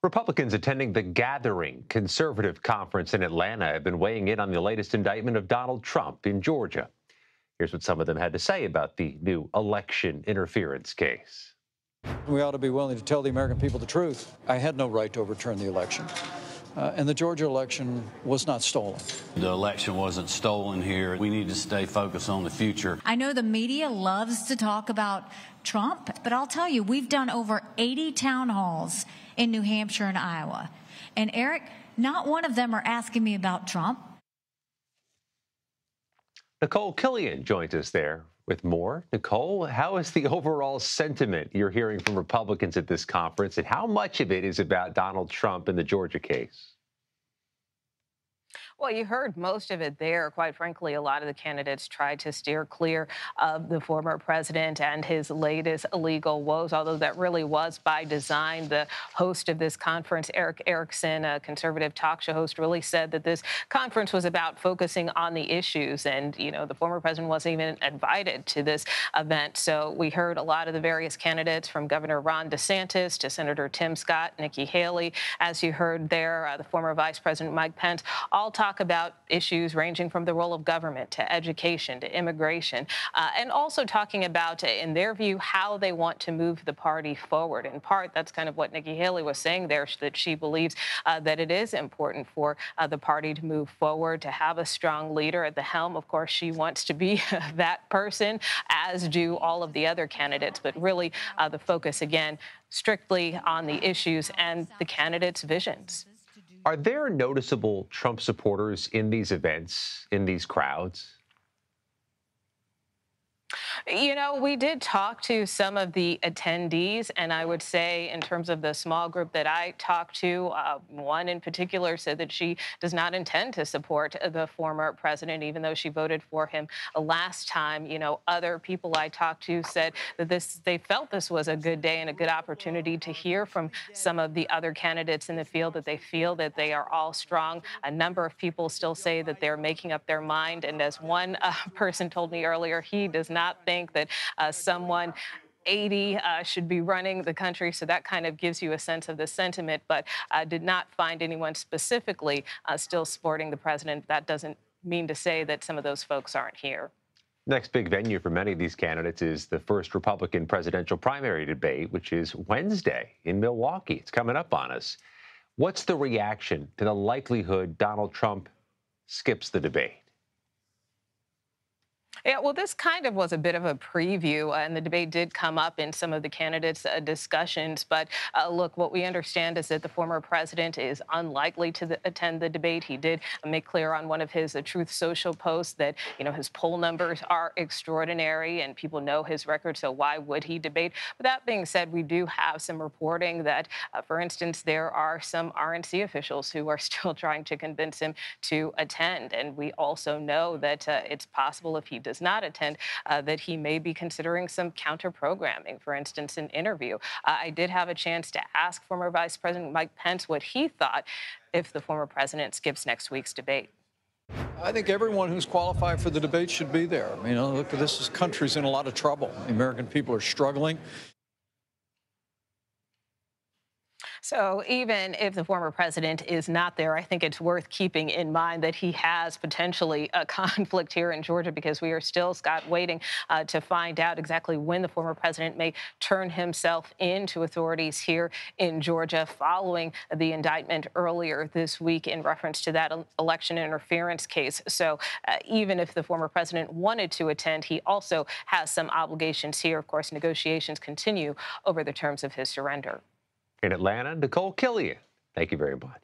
Republicans attending the Gathering conservative conference in Atlanta have been weighing in on the latest indictment of Donald Trump in Georgia. Here's what some of them had to say about the new election interference case. We ought to be willing to tell the American people the truth. I had no right to overturn the election. And the Georgia election was not stolen. The election wasn't stolen here. We need to stay focused on the future. I know the media loves to talk about Trump, but I'll tell you, we've done over 80 town halls in New Hampshire and Iowa. And Eric, not one of them are asking me about Trump. Nikole Killion joins us there with more. Nikole, how is the overall sentiment you're hearing from Republicans at this conference, and how much of it is about Donald Trump and the Georgia case? Well, you heard most of it there. Quite frankly, a lot of the candidates tried to steer clear of the former president and his latest illegal woes, although that really was by design. The host of this conference, Eric Erickson, a conservative talk show host, really said that this conference was about focusing on the issues. And, you know, the former president wasn't even invited to this event. So we heard a lot of the various candidates, from Governor Ron DeSantis to Senator Tim Scott, Nikki Haley, as you heard there, the former Vice President Mike Pence, all talk about issues ranging from the role of government to education to immigration, and also talking about, in their view, how they want to move the party forward. In part, that's kind of what Nikki Haley was saying there, that she believes that it is important for the party to move forward, to have a strong leader at the helm. Of course, she wants to be that person, as do all of the other candidates. But really, the focus, again, strictly on the issues and the candidates' visions. Are there noticeable Trump supporters in these events, in these crowds? You know, we did talk to some of the attendees, and I would say, in terms of the small group that I talked to, one in particular said that she does not intend to support the former president, even though she voted for him last time. You know, other people I talked to said that they felt this was a good day and a good opportunity to hear from some of the other candidates in the field, that they feel that they are all strong. A number of people still say that they're making up their mind, and as one person told me earlier, he does not think that someone 80 should be running the country. So that kind of gives you a sense of the sentiment, but did not find anyone specifically still supporting the president. That doesn't mean to say that some of those folks aren't here. Next big venue for many of these candidates is the first Republican presidential primary debate, which is Wednesday in Milwaukee. It's coming up on us. What's the reaction to the likelihood Donald Trump skips the debate? Yeah, well, this kind of was a bit of a preview, and the debate did come up in some of the candidates' discussions. But look, what we understand is that the former president is unlikely to attend the debate. He did make clear on one of his Truth Social posts that, you know, his poll numbers are extraordinary and people know his record, so why would he debate? But that being said, we do have some reporting that, for instance, there are some RNC officials who are still trying to convince him to attend. And we also know that it's possible, if he does not attend, that he may be considering some counter-programming, for instance, an interview. I did have a chance to ask former Vice President Mike Pence what he thought if the former president skips next week's debate. I think everyone who's qualified for the debate should be there. You know, look, this country's in a lot of trouble. The American people are struggling. So even if the former president is not there, I think it's worth keeping in mind that he has potentially a conflict here in Georgia, because we are still, Scott, waiting to find out exactly when the former president may turn himself in to authorities here in Georgia following the indictment earlier this week in reference to that election interference case. So even if the former president wanted to attend, he also has some obligations here. Of course, negotiations continue over the terms of his surrender. In Atlanta, Nikole Killion, thank you very much.